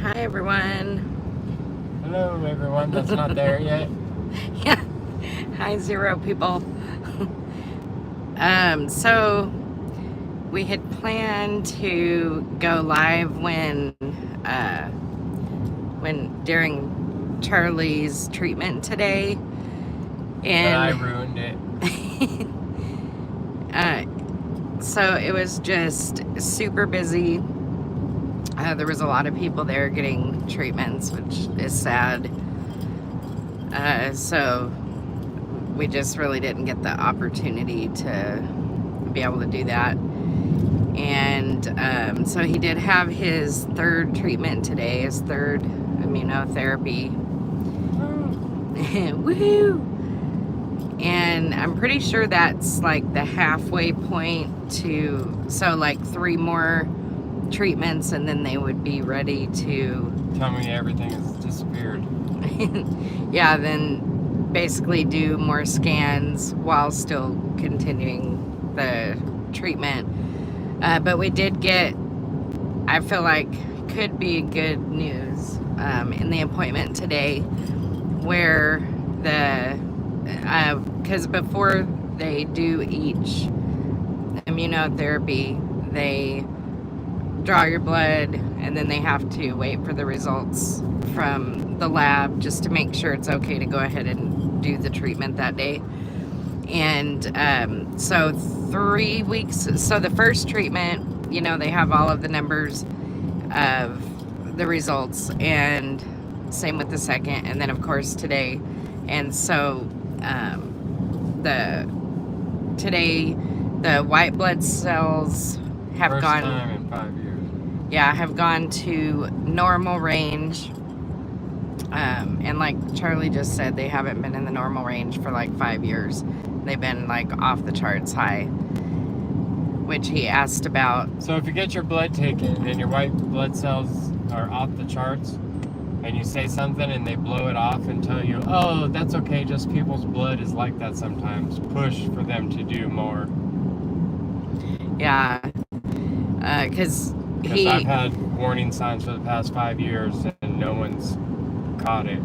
Hi, everyone. Hello, everyone that's not there yet. Yeah. Hi, zero people. So we had planned to go live when during Charlie's treatment today, But I and ruined it. so it was just super busy. There was a lot of people there getting treatments, which is sad. So we just really didn't get the opportunity to be able to do that. And so he did have his third treatment today, his third immunotherapy. Woohoo! And I'm pretty sure that's like the halfway point to, so like 3 more treatments and then they would be ready to Tell me everything has disappeared. yeah, then basically do more scans while still continuing the treatment. But we did get, I feel like, could be good news in the appointment today, where because before they do each immunotherapy, they draw your blood and then they have to wait for the results from the lab just to make sure it's okay to go ahead and do the treatment that day. And so 3 weeks, so the first treatment, they have all of the numbers of the results, and same with the second, and then of course today. And so today the white blood cells have First gone time in 5 years. have gone to normal range. And like Charlie just said, they haven't been in the normal range for like 5 years. They've been like off the charts high, which he asked about. So if you get your blood taken and your white blood cells are off the charts, and you say something and they blow it off and tell you, oh, that's okay, just people's blood is like that sometimes. Push for them to do more. Yeah. Because I've had warning signs for the past 5 years and no one's caught it.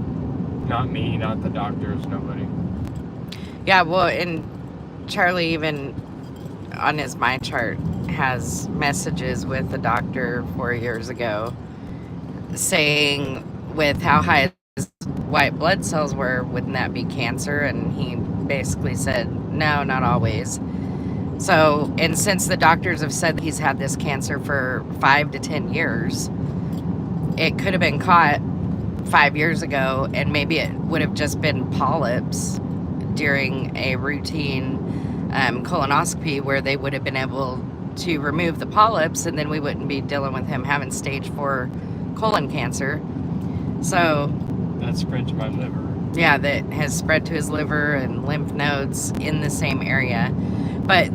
Not me, not the doctors, nobody. Yeah, well, and Charlie even on his My Chart has messages with the doctor 4 years ago saying with how high his white blood cells were, wouldn't that be cancer? And he basically said, no, not always. So, and since the doctors have said that he's had this cancer for 5 to 10 years, it could have been caught 5 years ago, and maybe it would have just been polyps during a routine colonoscopy where they would have been able to remove the polyps, and then we wouldn't be dealing with him having stage 4 colon cancer. So that spread to my liver. Yeah, that has spread to his liver and lymph nodes in the same area. But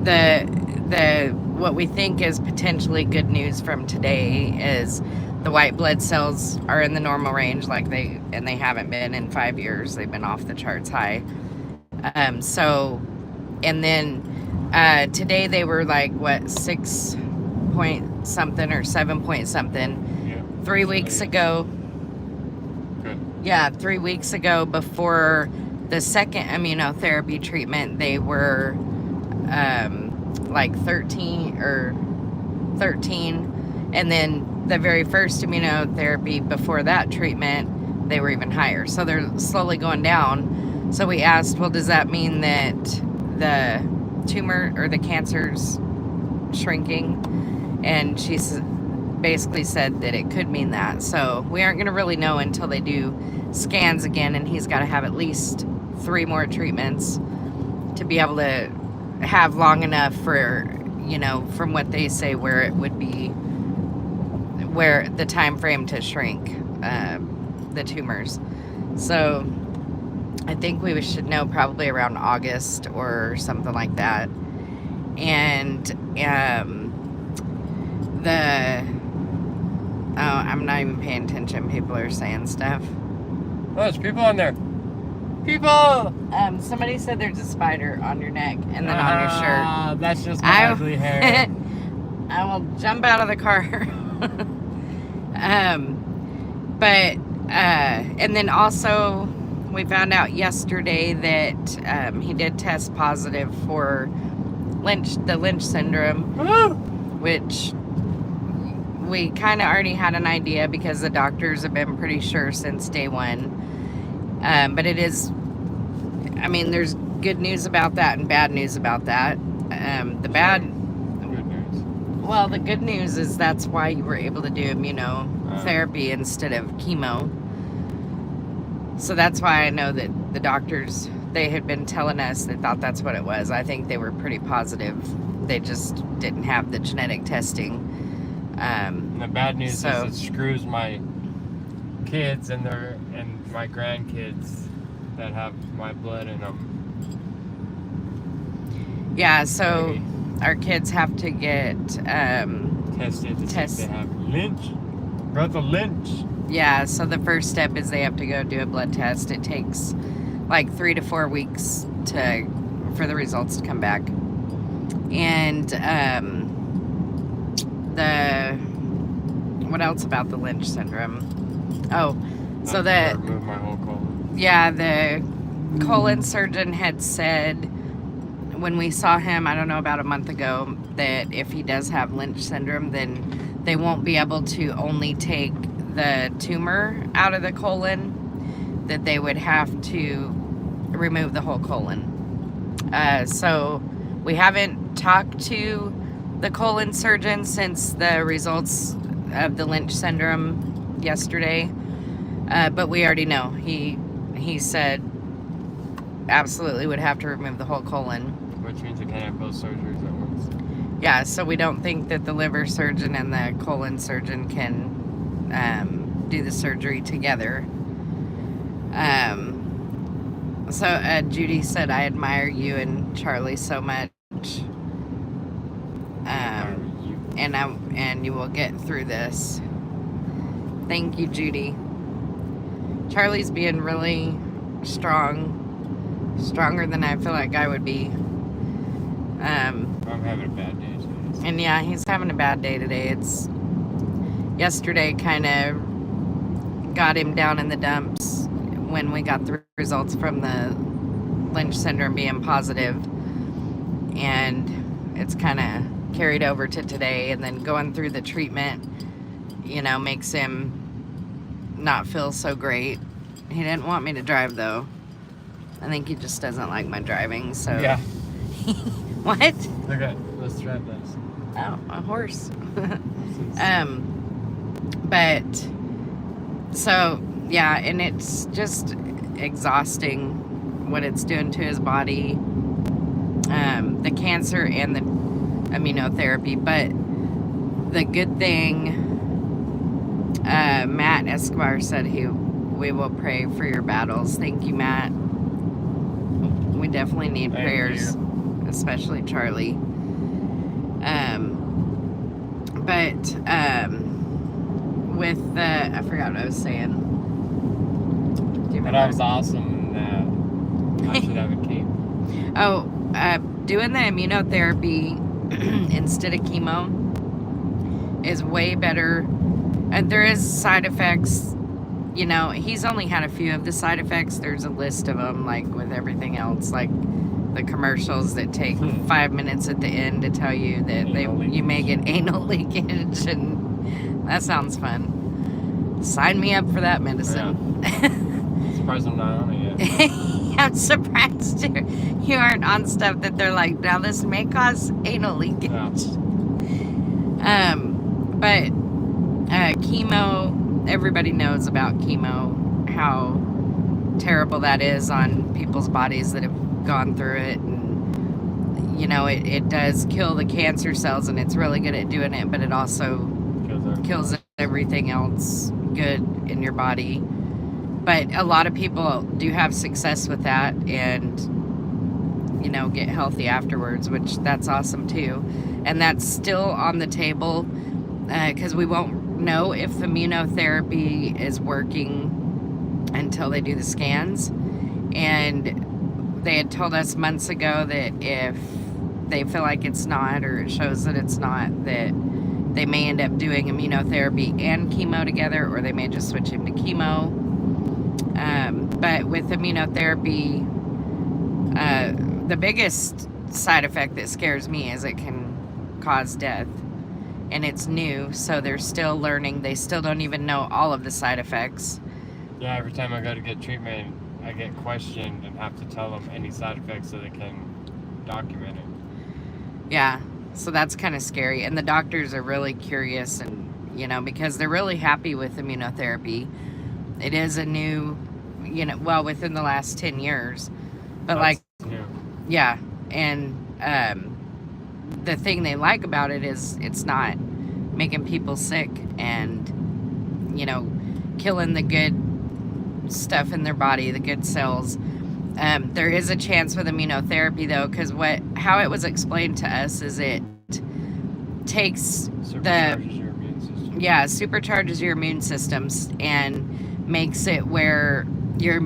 what we think is potentially good news from today is the white blood cells are in the normal range, and they haven't been in 5 years. They've been off the charts high. And then today they were like, what, 6 point something or 7 point something. Yeah. 3 weeks ago. Good. Yeah, 3 weeks ago, before the second immunotherapy treatment, they were like 13. And then the very first immunotherapy before that treatment, they were even higher. So they're slowly going down. So we asked, well, does that mean that the tumor or the cancer's shrinking? And she basically said that it could mean that. So we aren't going to really know until they do scans again, and he's got to have at least 3 more treatments to be able to have long enough for, from what they say, where it would be, where the time frame to shrink the tumors. So I think we should know probably around August or something like that. And I'm not even paying attention. People are saying stuff. Oh, there's people on there. People! Somebody said there's a spider on your neck and then on your shirt. That's just my ugly hair. I will jump out of the car. But and then also we found out yesterday that he did test positive for the Lynch syndrome, which we kind of already had an idea because the doctors have been pretty sure since day one. But it is, I mean, there's good news about that and bad news about that. The bad, Good news. well, the good news is that's why you were able to do immunotherapy instead of chemo. So that's why I know that the doctors, they had been telling us they thought that's what it was. I think they were pretty positive. They just didn't have the genetic testing. And the bad news So- is it screws my kids and my grandkids that have my blood in them. Yeah, so Maybe our kids have to get, tested to see if they have Lynch. Brother Lynch. yeah, so the first step is they have to go do a blood test. It takes like 3 to 4 weeks for the results to come back. And what else about the Lynch syndrome? Oh, so I remove my whole colon. yeah, the colon surgeon had said when we saw him, I don't know, about a month ago, that if he does have Lynch syndrome, then they won't be able to only take the tumor out of the colon, that they would have to remove the whole colon. So we haven't talked to the colon surgeon since the results of the Lynch syndrome yesterday, but we already know. He said absolutely would have to remove the whole colon. Which means I can't have both surgeries at once. Yeah, so we don't think that the liver surgeon and the colon surgeon can do the surgery together. So Judy said, I admire you and Charlie so much. And you will get through this. Thank you, Judy. Charlie's being really stronger than I feel like I would be. I'm having a bad day today. And yeah, he's having a bad day today. Yesterday kind of got him down in the dumps when we got the results from the Lynch syndrome being positive, and it's kind of carried over to today. And then going through the treatment, makes him not feel so great. He didn't want me to drive though. I think he just doesn't like my driving. So Yeah. What? Okay, let's try this. Oh, a horse. But so yeah, and it's just exhausting what it's doing to his body. The cancer and the immunotherapy, but the good thing, Matt Escobar said we will pray for your battles. Thank you, Matt. We definitely need Thank prayers, especially Charlie. With I forgot what I was saying. Do you But remember? I was awesome and I should have a cape. Oh, doing the immunotherapy instead of chemo is way better. And there is side effects. He's only had a few of the side effects. There's a list of them, like with everything else, like the commercials that take 5 minutes at the end to tell you that you may get anal leakage, and that sounds fun. Sign me up for that medicine. Surprised I'm not on it yet. I'm surprised you aren't on stuff that they're like, now this may cause anal leakage. Yeah. But chemo, everybody knows about chemo, how terrible that is on people's bodies that have gone through it. And it does kill the cancer cells, and it's really good at doing it, but it also kills everything else good in your body. But a lot of people do have success with that and get healthy afterwards, which that's awesome too. And that's still on the table, because we won't know if the immunotherapy is working until they do the scans. And they had told us months ago that if they feel like it's not, or it shows that it's not, that they may end up doing immunotherapy and chemo together, or they may just switch him to chemo. But with immunotherapy, the biggest side effect that scares me is it can cause death. And it's new, so they're still learning. They still don't even know all of the side effects. Yeah, every time I go to get treatment, I get questioned and have to tell them any side effects so they can document it. Yeah, so that's kind of scary. And the doctors are really curious, and because they're really happy with immunotherapy. It is a new, well, within the last 10 years. But That's new. yeah, and the thing they like about it is it's not making people sick and killing the good stuff in their body, the good cells. There is a chance with immunotherapy though, because how it was explained to us is it takes Supercharges your immune system. supercharges your immune systems and makes it where your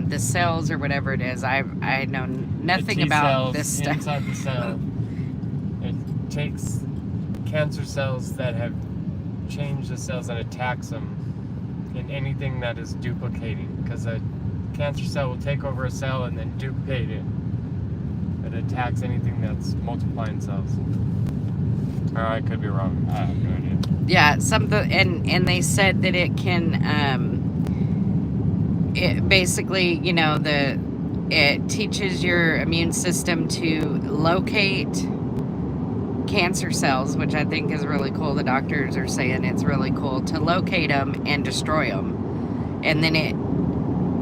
the cells or whatever it is. I know nothing The about T-cells this stuff. inside the cell. It takes cancer cells that have changed the cells and attacks them in anything that is duplicating, because a cancer cell will take over a cell and then duplicate it. It attacks anything that's multiplying cells. Or I could be wrong. I have no idea. Yeah, something, and they said that it can, it basically, it teaches your immune system to locate cancer cells, which I think is really cool. The doctors are saying it's really cool to locate them and destroy them. And then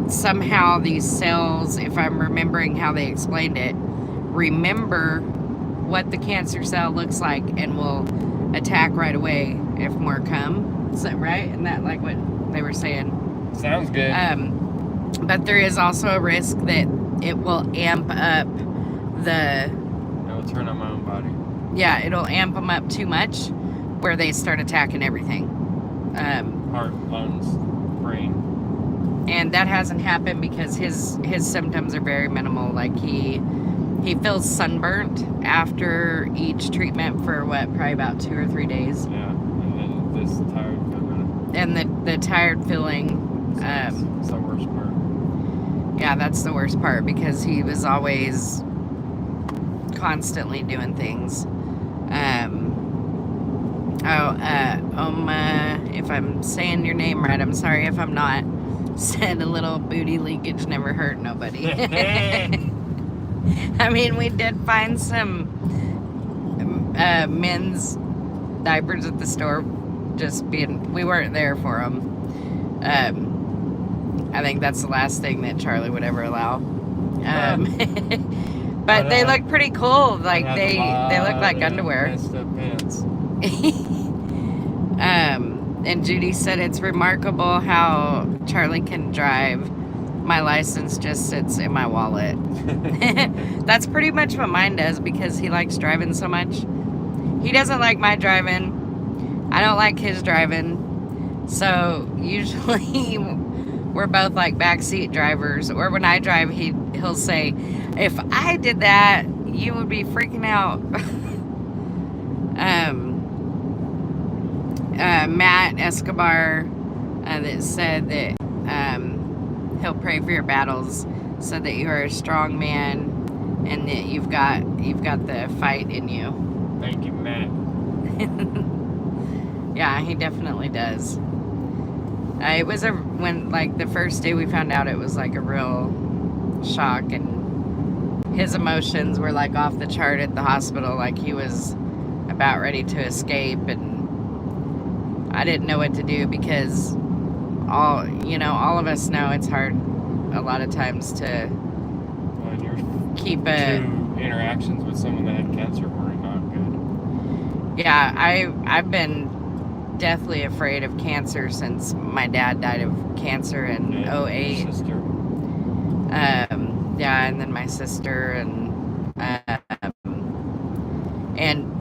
somehow these cells, if I'm remembering how they explained it, remember what the cancer cell looks like and will attack right away if more come. Is that right? Isn't that like what they were saying? Sounds good. But there is also a risk that it will amp up It will turn on my own body. yeah, it'll amp them up too much where they start attacking everything. Heart, lungs, brain. And that hasn't happened because his symptoms are very minimal. Like he feels sunburnt after each treatment for probably about 2 or 3 days. Yeah, and then this tired feeling. And the tired feeling, That's the worst part. yeah, that's the worst part because he was always constantly doing things. If I'm saying your name right, I'm sorry if I'm not. Said a little booty leakage never hurt nobody. I mean, we did find some men's diapers at the store. We weren't there for them. I think that's the last thing that Charlie would ever allow. But they look pretty cool. Like they look like underwear. Messed up pants. And Judy said it's remarkable how Charlie can drive. My license just sits in my wallet. That's pretty much what mine does because he likes driving so much. He doesn't like my driving. I don't like his driving. So usually we're both like backseat drivers. Or when I drive, he'll say, if I did that, you would be freaking out. Matt Escobar that said that he'll pray for your battles so that you are a strong man and that you've got the fight in you. Thank you, Matt. Yeah, he definitely does. It was when the first day we found out, it was like a real shock, and his emotions were like off the chart at the hospital. Like he was about ready to escape, and I didn't know what to do because all of us know it's hard a lot of times to keep a... Two interactions with someone that had cancer were not good. Yeah, I've been deathly afraid of cancer since my dad died of cancer in 08. Sister. Yeah, and then my sister and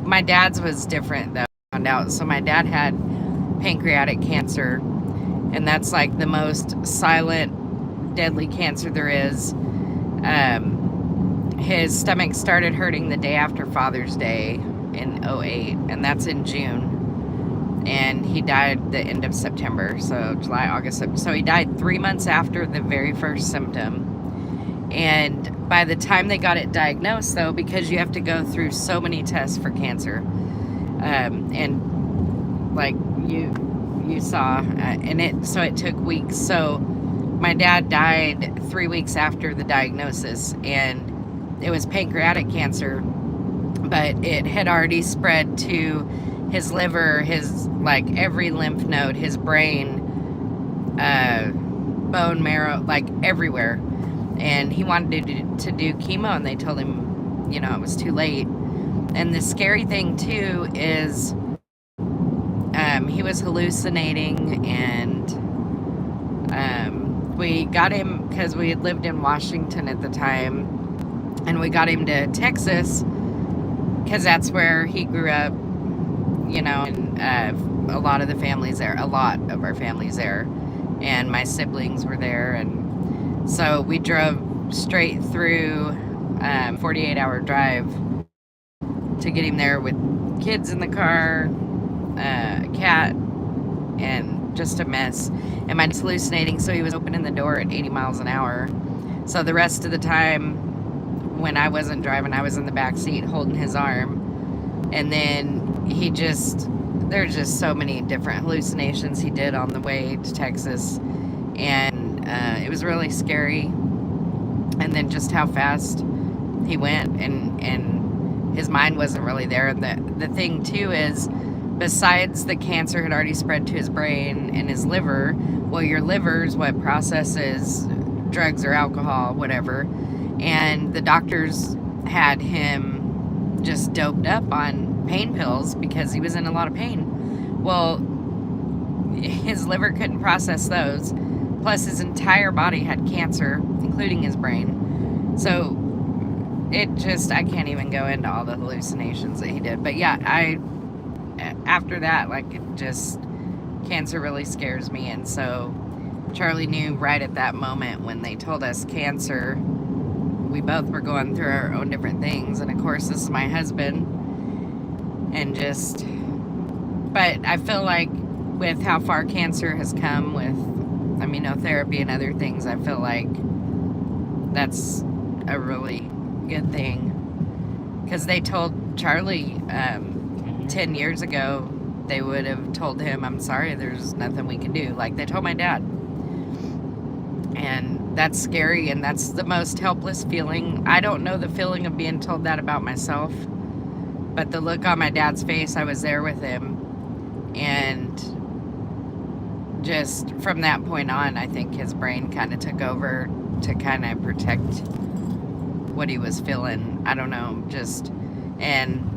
my dad's was different though. I found out. So my dad had pancreatic cancer, and that's like the most silent, deadly cancer there is. His stomach started hurting the day after Father's Day in 08, and that's in June. and he died the end of September, so July, August. So he died 3 months after the very first symptom. And by the time they got it diagnosed, though, because you have to go through so many tests for cancer, and like you saw, and it took weeks. So my dad died 3 weeks after the diagnosis, and it was pancreatic cancer, but it had already spread to his liver, his, like, every lymph node, his brain, bone marrow, like everywhere. And he wanted to do chemo, and they told him, you know, it was too late. And the scary thing too is he was hallucinating, and we got him, because we had lived in Washington at the time, and we got him to Texas because that's where he grew up, you know, and a lot of our family's there, and my siblings were there, and so we drove straight through 48-hour drive to get him there with kids in the car, a cat, and just a mess. And my dad's hallucinating, so he was opening the door at 80 miles an hour. So the rest of the time, when I wasn't driving, I was in the back seat holding his arm. And then there's just so many different hallucinations he did on the way to Texas. And it was really scary. And then just how fast he went, and his mind wasn't really there. And the thing too is, besides the cancer had already spread to his brain and his liver, well, your liver's what processes drugs or alcohol, whatever. And the doctors had him just doped up on pain pills because he was in a lot of pain. Well, his liver couldn't process those. Plus, his entire body had cancer, including his brain. So I can't even go into all the hallucinations that he did. But yeah, after that, like, cancer really scares me. And so Charlie knew right at that moment when they told us cancer, we both were going through our own different things. And of course, this is my husband. And but I feel like with how far cancer has come with immunotherapy and other things, I feel like that's a really good thing. Because they told Charlie 10 years ago, they would have told him, I'm sorry, there's nothing we can do. Like they told my dad. And that's scary, and that's the most helpless feeling. I don't know the feeling of being told that about myself, but the look on my dad's face, I was there with him. And just from that point on, I think his brain kind of took over to kind of protect what he was feeling. I don't know, and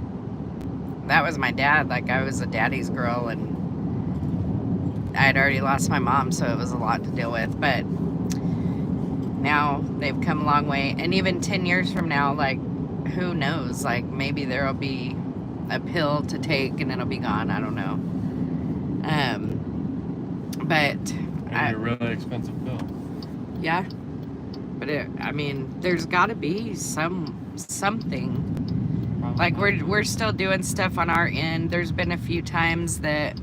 that was my dad. Like, I was a daddy's girl, and I had already lost my mom, so it was a lot to deal with. But now they've come a long way. And even 10 years from now, like, who knows? Like, maybe there'll be a pill to take and it'll be gone. I don't know. But a really expensive pill. Yeah. But there's got to be something. Like, we're still doing stuff on our end. There's been a few times that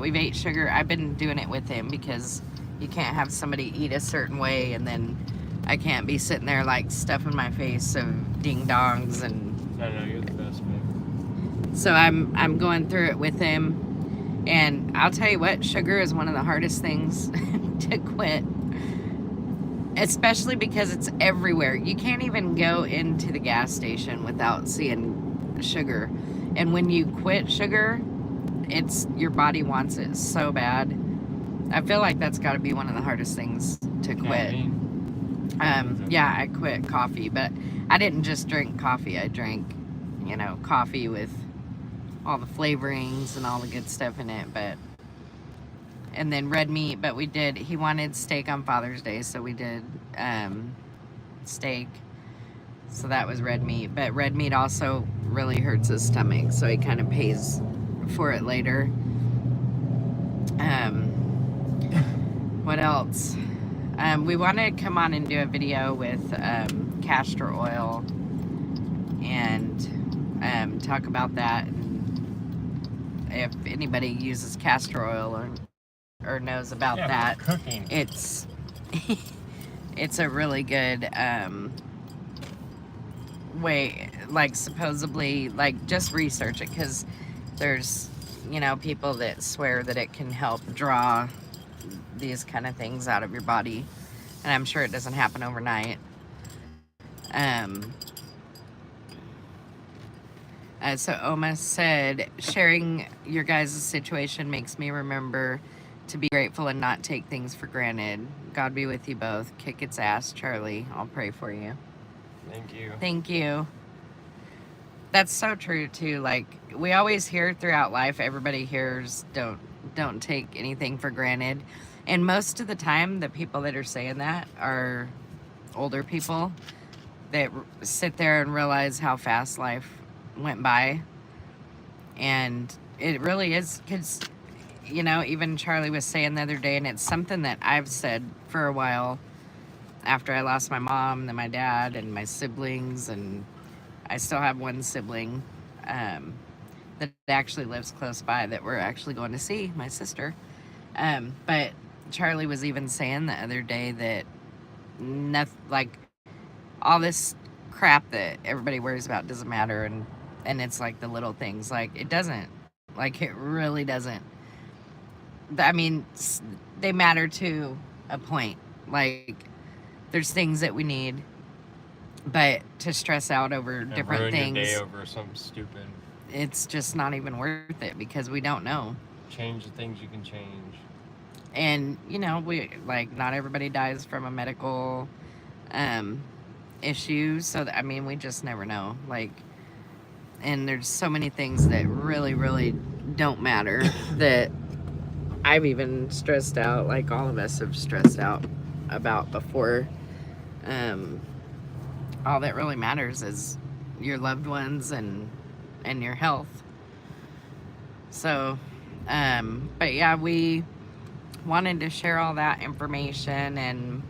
we've ate sugar. I've been doing it with him because you can't have somebody eat a certain way and then I can't be sitting there like stuffing my face of ding dongs and. No, you're the best, babe. So I'm going through it with him, and I'll tell you what, sugar is one of the hardest things to quit. Especially because it's everywhere. You can't even go into the gas station without seeing sugar. And when you quit sugar, your body wants it so bad. I feel like that's got to be one of the hardest things to quit. Yeah, I quit coffee, but I didn't just drink coffee. I drank, coffee with all the flavorings and all the good stuff in it, and then red meat. But he wanted steak on Father's Day, so we did steak. So that was red meat. But red meat also really hurts his stomach, so he kind of pays for it later. What else? We want to come on and do a video with castor oil and talk about that. if anybody uses castor oil or knows about Yeah, that, for cooking. it's it's a really good way, like supposedly, like just research it, because there's, you know, people that swear that it can help draw these kind of things out of your body, and I'm sure it doesn't happen overnight. So Oma said, sharing your guys' situation makes me remember to be grateful and not take things for granted. God be with you both. Kick its ass, Charlie. I'll pray for you. Thank you. Thank you. That's so true too. Like, we always hear throughout life, everybody hears don't take anything for granted. And most of the time, the people that are saying that are older people that sit there and realize how fast life went by. And it really is, because, you know, even Charlie was saying the other day, and it's something that I've said for a while after I lost my mom, then my dad, and my siblings, and I still have one sibling that actually lives close by that we're actually going to see, my sister. But Charlie was even saying the other day that nothing, like, all this crap that everybody worries about doesn't matter, and it's like the little things, like, it doesn't, like, it really doesn't. I mean, they matter to a point. Like, there's things that we need, but to stress out over different ruin things, your day over something stupid. It's just not even worth it, because we don't know. Change the things you can change. And, you know, we, like, not everybody dies from a medical issue, so I mean, we just never know. Like, and there's so many things that really, really don't matter that I've even stressed out, like all of us have stressed out about before. All that really matters is your loved ones and your health. So, but yeah, we wanted to share all that information, and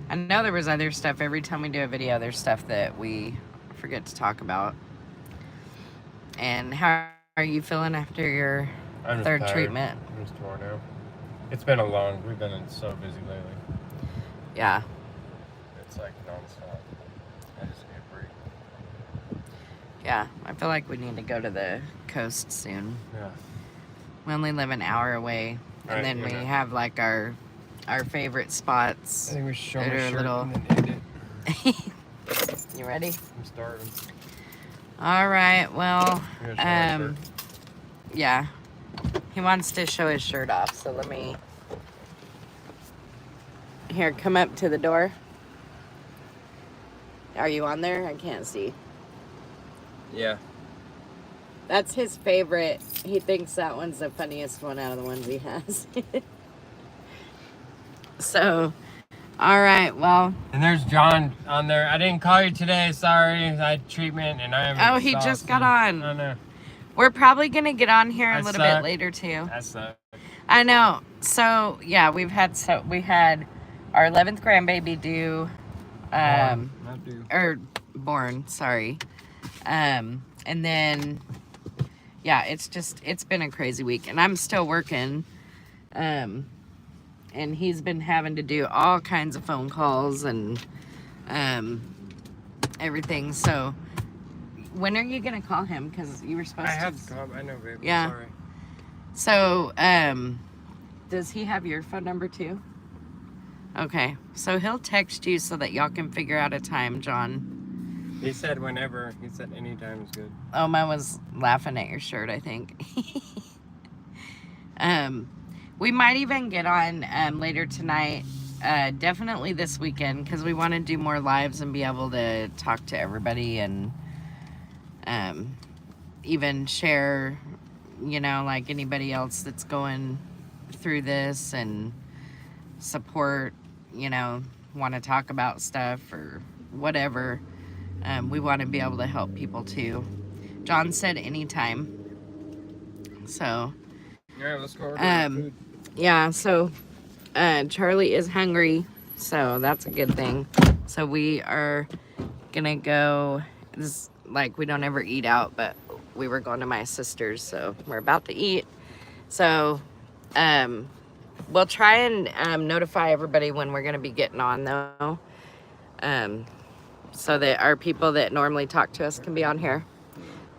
I know there was other stuff. Every time we do a video, there's stuff that we forget to talk about. And how are you feeling after your third treatment? I'm just torn out. It's been we've been so busy lately. Yeah. It's like nonstop. I just need a break. Yeah, I feel like we need to go to the coast soon. Yeah. We only live an hour away, and Right, then we have like our favorite spots. I think we should show that my are shirt little- and then end it. You ready? I'm starving. All right. Well, You gonna show my shirt? yeah. He wants to show his shirt off, so let me. Here, come up to the door. Are you on there? I can't see. Yeah. That's his favorite. He thinks that one's the funniest one out of the ones he has. So, all right, well. And there's John on there. I didn't call you today. Sorry. I had treatment and I am Oh, he just got on. I know. We're probably going to get on here a I little suck. bit later, too. That sucks. I know. So, yeah, we had our 11th grandbaby due. Not due. Or born, sorry. And then, yeah, it's been a crazy week, and I'm still working. And he's been having to do all kinds of phone calls and everything. So, when are you gonna call him? Because you were supposed I to. have to call. I know, babe. Yeah. Sorry. So, does he have your phone number too? Okay, so he'll text you so that y'all can figure out a time, John. He said whenever. He said anytime is good. Oma was laughing at your shirt, I think. We might even get on later tonight, definitely this weekend, because we want to do more lives and be able to talk to everybody and even share, you know, like anybody else that's going through this and support, you know, want to talk about stuff or whatever. We want to be able to help people too. John said anytime. So, Yeah, let's go order food. yeah, so Charlie is hungry, so that's a good thing. So we are gonna go, this, like, we don't ever eat out, but we were going to my sister's, so we're about to eat. So we'll try and notify everybody when we're going to be getting on, though, so that our people that normally talk to us can be on here.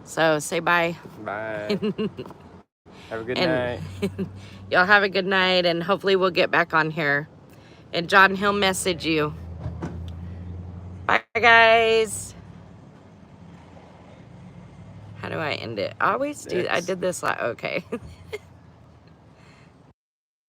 So say bye. Bye. Have a good And night. y'all have a good night, and hopefully we'll get back on here. And John, he'll message you. Bye, guys. How do I end it? I always do. I X. did this. Okay.